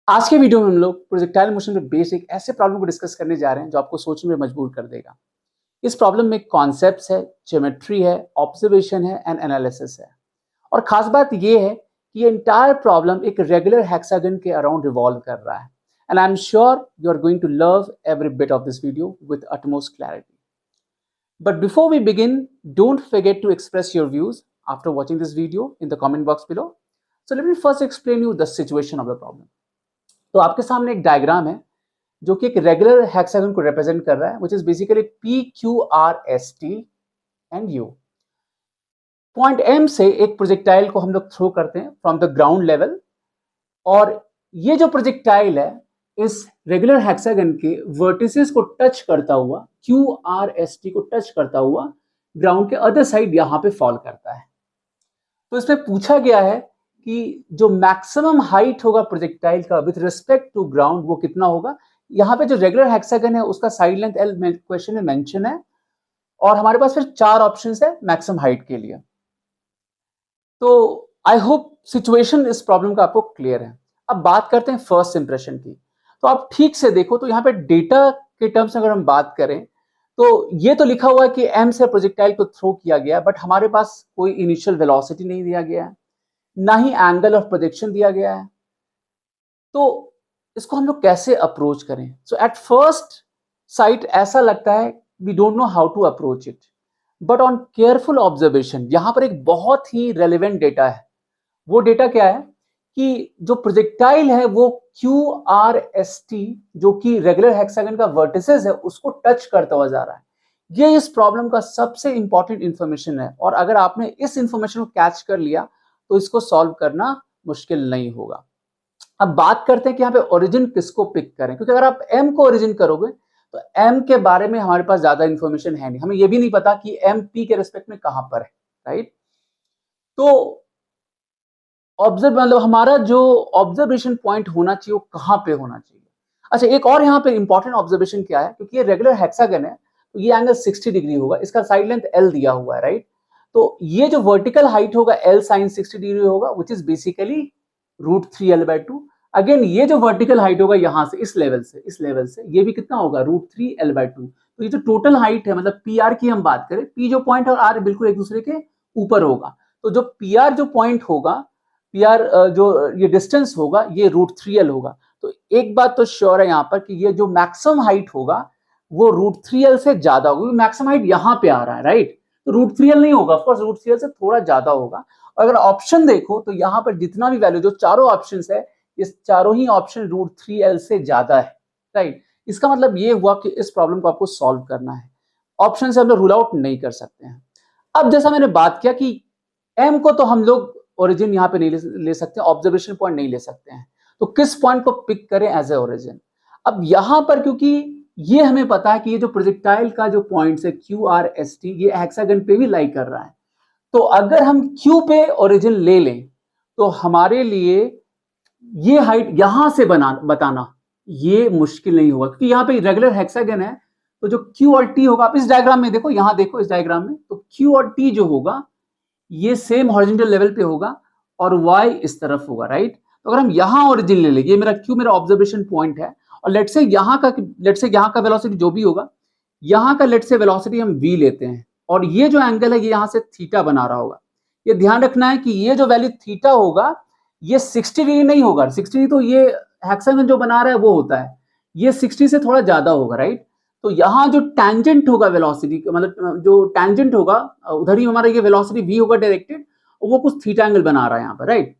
आज के वीडियो में हम लोग प्रोजेक्टाइल मोशन पे बेस्ड एक ऐसे प्रॉब्लम को डिस्कस करने जा रहे हैं जो आपको सोचने में मजबूर कर देगा। इस प्रॉब्लम में कॉन्सेप्ट्स है, ज्योमेट्री है, ऑब्जर्वेशन है एंड एनालिसिस है। और खास बात ये है कि ये एंटायर प्रॉब्लम एक रेगुलर हेक्सागन के अराउंड रिवॉल्व कर रहा है। And I am sure you are going to love every bit of this video with utmost clarity. But before we begin, don't forget to express your views after watching this video in the comment box below. So let me first explain you the situation of the problem. तो आपके सामने एक diagram है जो कि एक regular hexagon को represent कर रहा है, which is basically P Q R S T and U. Point M से एक प्रोजेक्टाइल को हम लोग थ्रो करते हैं फ्रॉम द ग्राउंड लेवल, और ये जो प्रोजेक्टाइल है इस रेगुलर हेक्सागन के वर्टिसेस को टच करता हुआ, क्यू आर एस टी को टच करता हुआ ग्राउंड के अदर साइड यहां पे फॉल करता है। तो इसमें पूछा गया है कि जो मैक्सिमम हाइट होगा प्रोजेक्टाइल का विद रिस्पेक्ट टू ग्राउंड वो कितना होगा। यहाँ पे जो रेगुलर हेक्सागन है उसका साइड लेंथ एल क्वेश्चन में मेंशन है, और हमारे पास फिर 4 ऑप्शंस है मैक्सिमम हाइट के लिए। तो आई होप सिचुएशन इस प्रॉब्लम का आपको क्लियर है। अब बात करते हैं फर्स्ट इंप्रेशन की। तो आप ठीक से देखो तो यहाँ पे डेटा के टर्म्स अगर हम बात करें तो ये तो लिखा हुआ है कि एम से प्रोजेक्टाइल को थ्रो किया गया, बट हमारे पास कोई इनिशियल वेलोसिटी नहीं दिया गया है, ना ही एंगल ऑफ प्रोजेक्शन दिया गया है। तो इसको हम लोग कैसे अप्रोच करें? सो एट फर्स्ट साइट ऐसा लगता है we don't know how to approach it, but on careful observation यहां पर एक बहुत ही रेलिवेंट डेटा है। वो डेटा क्या है कि जो प्रोजेक्टाइल है वो क्यू आर एस टी, जो कि रेगुलर हेक्सागन का वर्टिसेस है, उसको टच करता हुआ जा रहा है। ये इस प्रॉब्लम का सबसे इंपॉर्टेंट इंफॉर्मेशन है, और अगर आपने इस इंफॉर्मेशन को कैच कर लिया तो इसको सॉल्व करना मुश्किल नहीं होगा। अब बात करते हैं कि यहाँ पे ओरिजिन किसको पिक करें, क्योंकि अगर आप एम को ओरिजिन करोगे तो एम के बारे में हमारे पास ज्यादा इंफॉर्मेशन है नहीं, हमें ये भी नहीं पता कि एम पी के रिस्पेक्ट में कहां पर है, राइट। तो ऑब्जर्व मतलब हमारा जो ऑब्जर्वेशन पॉइंट होना चाहिए वो कहां पे होना चाहिए। अच्छा, एक और यहाँ पे इंपॉर्टेंट ऑब्जर्वेशन क्या है, क्योंकि ये रेगुलर हेक्सागन है तो ये एंगल 60 डिग्री होगा, इसका साइड लेंथ एल दिया हुआ है, राइट। तो ये जो वर्टिकल हाइट होगा एल साइन 60 डिग्री होगा, which is basically √3l/2। Again ये जो वर्टिकल हाइट होगा यहां से इस लेवल से ये भी कितना होगा √3l/2। तो ये जो टोटल हाइट है, मतलब पी आर की हम बात करें, पी जो पॉइंट और आर बिल्कुल एक दूसरे के ऊपर होगा, तो जो पी आर जो पॉइंट होगा, पी आर जो ये डिस्टेंस होगा ये √3l होगा। तो एक बात तो श्योर है यहाँ पर कि ये जो मैक्सिमम हाइट होगा वो √3l से ज्यादा होगा, क्योंकि मैक्सिमम हाइट यहाँ पे आ रहा है, राइट। तो √3l नहीं होगा, ऑफकोर्स √3l से थोड़ा ज्यादा होगा। और अगर ऑप्शन देखो तो यहाँ पर जितना भी वैल्यू, जो चारों ऑप्शन है, इस चारों ही ऑप्शन √3l से ज्यादा है, राइट। इसका मतलब ये हुआ कि इस प्रॉब्लम को आपको सॉल्व करना है, ऑप्शन से हम लोग रूल आउट नहीं कर सकते हैं। अब जैसा मैंने बात किया कि एम को तो हम लोग ओरिजिन यहाँ पे नहीं ले सकते, ऑब्जर्वेशन पॉइंट नहीं ले सकते हैं, तो किस पॉइंट को पिक करें एज ए ओरिजिन। अब यहां पर क्योंकि ये हमें पता है कि ये जो प्रोजेक्टाइल का जो पॉइंट है क्यू आर एस टी, ये हेक्सागन पे भी लाई कर रहा है। तो अगर हम क्यू पे ओरिजिन ले लें तो हमारे लिए ये हाइट यहां से बताना ये मुश्किल नहीं होगा, क्योंकि यहाँ पे रेगुलर हेक्सागन है। तो जो क्यू और टी होगा, आप इस डायग्राम में देखो, यहां देखो इस डायग्राम में, तो क्यू और टी जो होगा ये सेम हॉरिजॉन्टल लेवल पे होगा और y इस तरफ होगा, राइट। तो अगर हम यहां ओरिजिन ले लेंगे, मेरा क्यू मेरा ऑब्जर्वेशन पॉइंट है, और लेट्स से यहाँ का वेलोसिटी जो भी होगा, यहाँ का लेट्स से वेलोसिटी हम v लेते हैं, और ये जो एंगल है ये यहाँ से थीटा बना रहा होगा। ये ध्यान रखना है कि ये जो वैल्यू थीटा होगा ये 60 डिग्री नहीं होगा। 60 डिग्री तो ये हेक्सागन जो बना रहा है वो होता है, ये 60 से थोड़ा ज्यादा होगा, राइट। तो यहाँ जो टैंजेंट होगा वेलोसिटी, मतलब जो टैंजेंट होगा उधर ही हमारा ये वेलोसिटी v होगा डायरेक्टेड, वो कुछ थीटा एंगल बना रहा है यहाँ पर, राइट।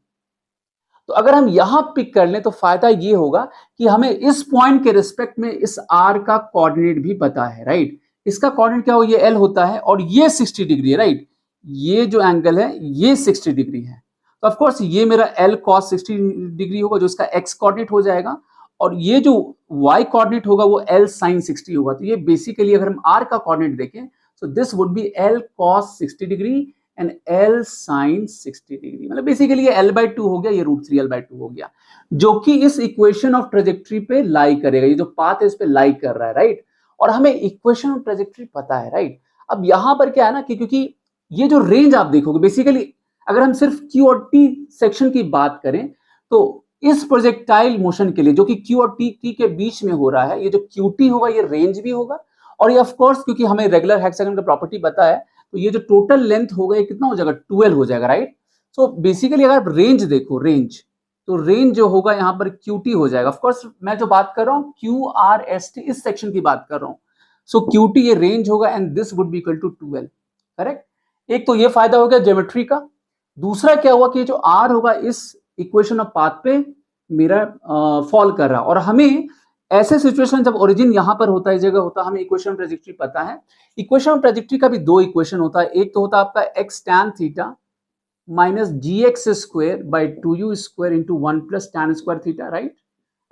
तो अगर हम यहां पिक कर लें तो फायदा ये होगा कि हमें इस पॉइंट के रिस्पेक्ट में इस r का कोऑर्डिनेट भी पता है, राइट। इसका कोऑर्डिनेट क्या हो, ये l होता है, और ये 60 डिग्री है, राइट। ये जो एंगल है ये 60 डिग्री है, तो ऑफ कोर्स ये मेरा l cos 60 डिग्री होगा जो इसका x कोऑर्डिनेट हो जाएगा, और ये जो y कोऑर्डिनेट होगा वो l sin 60 होगा। तो ये बेसिकली अगर हम r का कोऑर्डिनेट देखें तो this would B l cos 60 degree and l sin 60 degree, मतलब बेसिकली ये l/2 हो गया, ये √3l/2 हो गया, जो कि इस इक्वेशन ऑफ ट्रेजेक्टरी पे लाई करेगा। ये जो पाथ है इस पे लाई कर रहा है, राइट। और हमें इक्वेशन ऑफ ट्रेजेक्टरी पता है, राइट। अब यहां पर क्या है ना कि क्योंकि ये जो रेंज आप देखोगे बेसिकली, अगर हम सिर्फ क्यू और टी सेक्शन की बात करें तो इस प्रोजेक्टाइल मोशन के लिए जो कि Q और T के बीच में हो रहा है, ये जो QT होगा ये रेंज भी होगा, और ये ऑफ कोर्स क्योंकि हमें रेगुलर हेक्सागन का प्रॉपर्टी पता है, तो ये जो टोटल लेंथ होगा ये कितना हो जाएगा, 12 हो जाएगा, राइट। सो बेसिकली अगर आप रेंज देखो, रेंज, तो रेंज जो होगा यहाँ पर QT हो जाएगा। ऑफ कोर्स मैं जो बात कर रहा हूँ QRST इस सेक्शन की बात कर रहा हूँ। सो QT ये रेंज होगा and this would be equal to 12, correct. एक तो ये फायदा हो गया ज्योमेट्री का। दूसरा क्या हुआ कि जो R होगा इस इक्वेशन ऑफ पाथ पे मेरा फॉल कर रहा है, और हमें ऐसे सिचुएशन जब ओरिजिन यहां पर होता है, जगह होता है, हमें इक्वेशन ट्रेजेक्टरी पता है। इक्वेशन ट्रेजेक्टरी का भी दो इक्वेशन होता है, एक तो होता है आपका x tan theta minus gx square by 2u square into 1 plus tan square theta, right.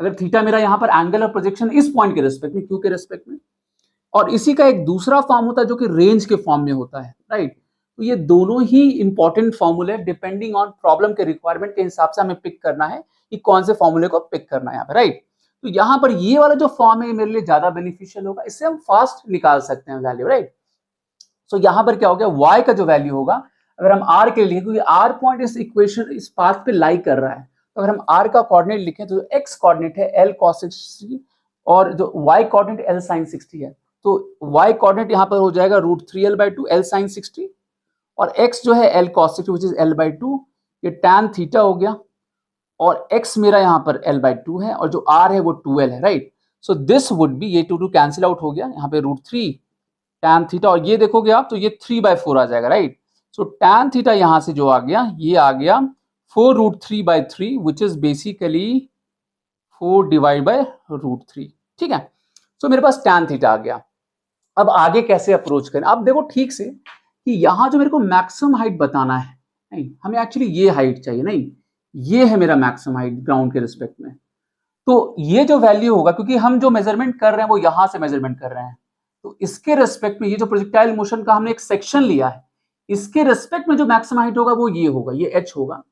अगर थीटा मेरा यहां पर एंगल ऑफ प्रोजेक्शन इस पॉइंट के रेस्पेक्ट में, क्यू के रेस्पेक्ट में, और इसी का एक दूसरा फॉर्म होता है जो कि रेंज के फॉर्म में होता है, राइट। तो ये दोनों ही इंपॉर्टेंट फॉर्मूले डिपेंडिंग ऑन प्रॉब्लम के रिक्वायरमेंट के हिसाब से हमें पिक करना है कि कौन से फॉर्मूले को पिक करना है यहाँ पे, राइट। तो यहाँ पर ये वाला जो फॉर्म है मेरे लिए ज्यादा बेनिफिशियल होगा, इससे हम फास्ट निकाल सकते हैं वैल्यू, राइट। सो यहाँ पर क्या हो गया, y का जो वैल्यू होगा, अगर हम r के लिए, क्योंकि r पॉइंट इस इक्वेशन इस पाथ पे लाई कर रहा है, तो अगर हम r का कोऑर्डिनेट लिखें तो x कोऑर्डिनेट है l cos 60 और जो y कोऑर्डिनेट l sin 60 है, तो y कोऑर्डिनेट यहाँ पर हो जाएगा √3l/2 l sin 60, और x जो है l cos 60 which is l/2, ये tan थीटा हो गया, और x मेरा यहाँ पर l/2 है, और जो r है वो 2l है, right. So this would B, ये 2 कैंसिल आउट हो गया, यहाँ पे √3 tan थीटा, और ये देखोगे आप तो ये 3/4 आ जाएगा, राइट। सो tan थीटा यहां से जो आ गया, ये आ गया 4√3/3 which is basically 4 divide by √3, ठीक है। सो मेरे पास tan थीटा आ गया। अब आगे कैसे अप्रोच करें, अब देखो ठीक से कि यहां जो मेरे को मैक्सिमम हाइट बताना है, नहीं हमें एक्चुअली ये हाइट चाहिए, नहीं ये है मेरा मैक्सिमम हाइट ग्राउंड के रिस्पेक्ट में। तो ये जो वैल्यू होगा, क्योंकि हम जो मेजरमेंट कर रहे हैं वो यहां से मेजरमेंट कर रहे हैं, तो इसके रेस्पेक्ट में ये जो प्रोजेक्टाइल मोशन का हमने एक सेक्शन लिया है, इसके रेस्पेक्ट में जो मैक्सिमम हाइट होगा वो ये होगा, ये h होगा,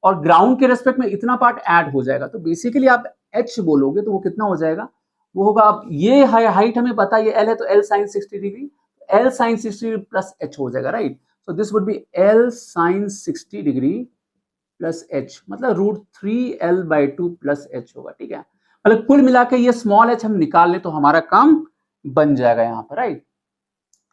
और ग्राउंड के रेस्पेक्ट में इतना पार्ट ऐड हो जाएगा। तो बेसिकली आप h बोलोगे तो वो कितना हो जाएगा, वो होगा, अब ये हाइट हमें पता है ये l है, तो l sin 60 degree, l sin 60 degree plus h हो जाएगा, right. So this would B l sin 60 degree plus h, मतलब √3l/2 प्लस h होगा, ठीक है। मतलब कुल मिला के ये स्मॉल h हम निकाल लें तो हमारा काम बन जाएगा यहाँ पर, राइट।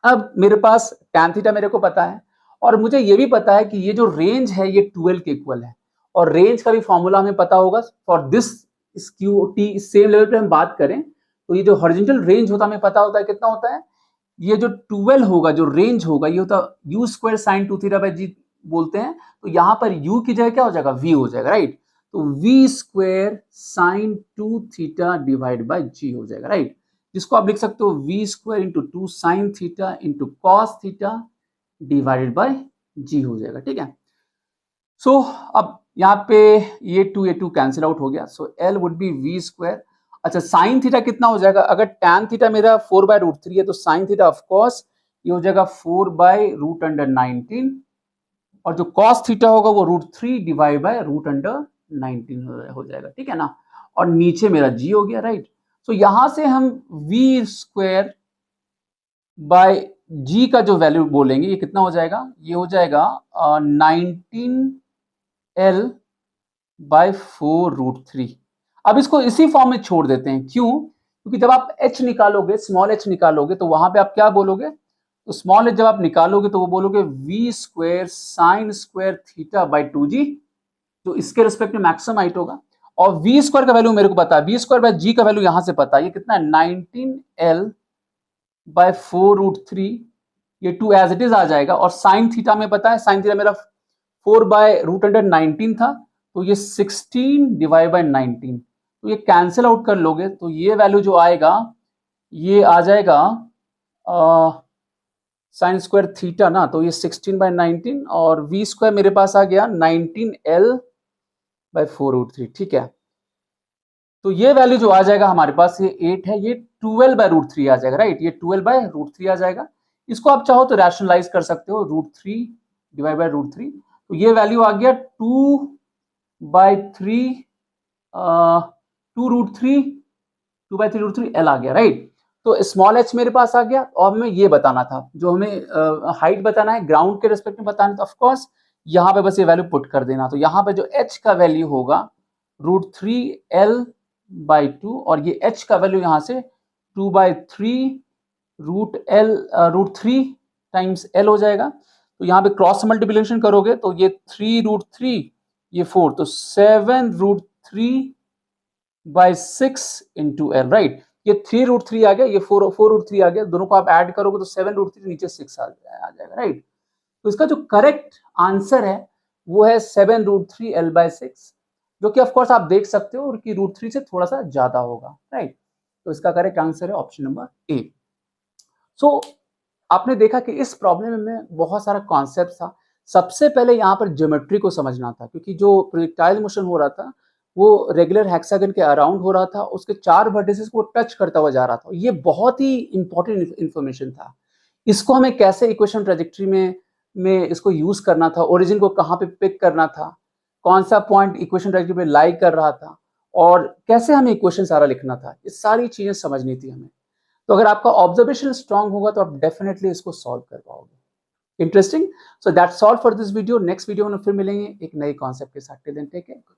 अब मेरे पास tan थीटा मेरे को पता है, और मुझे ये भी पता है कि ये जो रेंज है ये 12 के इक्वल है, और रेंज का भी फॉर्मूला हमें पता होगा for this QT। Same level पे हम बात करें तो ये जो हॉरिजॉन्टल रेंज होता है हमें पता होता है कितना होता है, ये जो 12 होगा, जो रेंज होगा, ये होता u square sine 2 theta by g बोलते हैं। तो यहाँ पर u की जगह क्या हो जाएगा, v हो जाएगा, राइट। तो v square sine 2 theta divide by g हो जाएगा, राइट, जिसको आप लिख सकते हो v square into 2 sine theta into cos theta divided by g हो जाएगा, ठीक है। सो अब यहाँ पे ये 2 कैंसिल आउट हो गया, सो l would be v square. अच्छा साइन थीटा कितना हो जाएगा, अगर tan थीटा मेरा 4/√3 है तो साइन थीटा ऑफ कोर्स ये हो जाएगा 4/√19, और जो कॉस थीटा होगा वो √3 डिवाइड बाय √19 हो जाएगा, ठीक है ना। और नीचे मेरा g हो गया, राइट। सो यहां से हम v स्क्वायर बाय g का जो वैल्यू बोलेंगे ये कितना हो जाएगा, ये हो जाएगा 19l/4√3। अब इसको इसी फॉर्म में छोड़ देते हैं, क्यों, क्योंकि जब आप h निकालोगे, स्मॉल h निकालोगे, तो वहां पे आप क्या बोलोगे, तो स्मॉल h जब आप निकालोगे तो वो बोलोगे v square sine square theta by 2g, जो इसके रिस्पेक्ट में मैक्सिमम हाइट होगा, और v स्क्वायर का वैल्यू मेरे को पता है, v स्क्वायर बाई g का वैल्यू यहां से पता है, ये कितना है 19l/4√3, ये 2 एज इट इज आ जाएगा, और साइन थीटा में पता है, साइन थीटा मेरा 4/√19 था, तो ये 16 डिवाइड बाई 19, तो ये कैंसिल आउट कर लोगे तो ये वैल्यू जो आएगा ये आ जाएगा साइन स्क्वायर थीटा ना, तो ये 16/19, और v स्क्वायर मेरे पास आ गया 19l/4√3, ठीक है। तो ये वैल्यू जो आ जाएगा हमारे पास ये 8 है, ये 12/√3 आ जाएगा, राइट, ये 12/√3 आ जाएगा। इसको आप चाहो तो रैशनलाइज कर सकते हो, √3 डिवाइड बाय √3, तो ये वैल्यू आ गया 2/3 2√3 l आ गया, राइट। तो स्मॉल h मेरे पास आ गया, और हमें ये बताना था, जो हमें हाइट बताना है ग्राउंड के रिस्पेक्ट में बताना था, ऑफ कोर्स यहाँ पे बस ये वैल्यू पुट कर देना, तो यहाँ पे जो h का वैल्यू होगा √3l/2 और ये h का वैल्यू यहाँ से 2/3 √3 टाइम्स l हो जाएगा। तो यहाँ पे क्रॉस मल्टीप्लिकेशन करोगे तो ये 3√3 ये 4 तो 7√3/6 इंटू l, राइट। ये 3√3 आ गया, ये 4√3 आ गया, दोनों को आप ऐड करोगे तो 7√3 नीचे 6 आ जाएगा, राइट। तो इसका जो करेक्ट आंसर है वो है 7√3l/6, जो कि ऑफकोर्स आप देख सकते हो कि √3 से थोड़ा सा ज्यादा होगा, राइट। तो इसका करेक्ट आंसर है ऑप्शन नंबर ए। सो आपने देखा कि इस प्रॉब्लम में बहुत सारा कॉन्सेप्ट था। सबसे पहले यहाँ पर ज्योमेट्री को समझना था, क्योंकि जो प्रोजेक्टाइल मोशन हो रहा था वो रेगुलर हेक्सागन के अराउंड हो रहा था, उसके 4 वर्टिसेस को टच करता हुआ जा रहा था। ये बहुत ही इंपॉर्टेंट इंफॉर्मेशन था। इसको हमें कैसे इक्वेशन ट्रेजेक्टरी में इसको यूज करना था, ओरिजिन को कहाँ पे पिक करना था, कौन सा पॉइंट इक्वेशन ट्रेजेक्टरी में लाई कर रहा था, और कैसे हमें इक्वेशन सारा लिखना था, ये सारी चीजें समझनी थी हमें। तो अगर आपका ऑब्जर्वेशन स्ट्रांग होगा तो आप डेफिनेटली इसको सॉल्व कर पाओगे। Interesting. So that's all for this video. Next video में फिर मिलेंगे एक नए कॉन्सेप्ट के साथ। Till then take care.